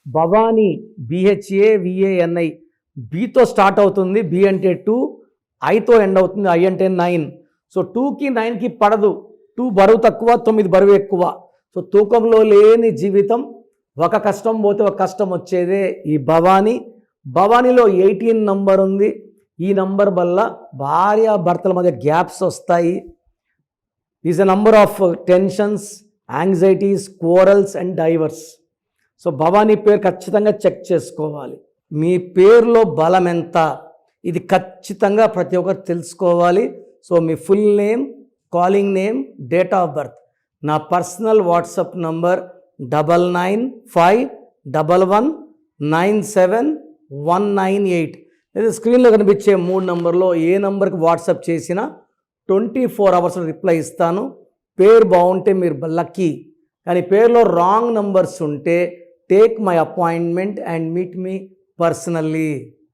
Bhavani BHAVANI బీతో start అవుతుంది. B అంటే 2, ఐతో end అవుతుంది. ఐ అంటే 9. సో 2కి 9కి పడదు. 2 బరువు తక్కువ, 9 బరువు ఎక్కువ. సో తూకంలో లేని జీవితం, ఒక కష్టం పోతే ఒక కష్టం వచ్చేదే ఈ భవానీ. భవానీలో 18 నంబర్ ఉంది. ఈ నంబర్ వల్ల భార్యాభర్తల మధ్య గ్యాప్స్ వస్తాయి. Is a number of tensions, anxieties, quarrels and diverse. So Bhavani పేరు ఖచ్చితంగా చెక్ చేసుకోవాలి. మీ పేరులో బలం ఎంత, ఇది ఖచ్చితంగా ప్రతి ఒక్కరు తెలుసుకోవాలి. So me full name, calling name, date of birth. నా పర్సనల్ వాట్సాప్ నంబర్ 9951119719 లేదా స్క్రీన్లో కనిపించే 3 నంబర్లో ఏ నంబర్కి వాట్సాప్ చేసినా 24 అవర్స్ రిప్లై ఇస్తాను. పేరు బాగుంటే మీరు లక్కీ, కానీ పేరులో రాంగ్ నంబర్స్ ఉంటే take my appointment and meet me personally.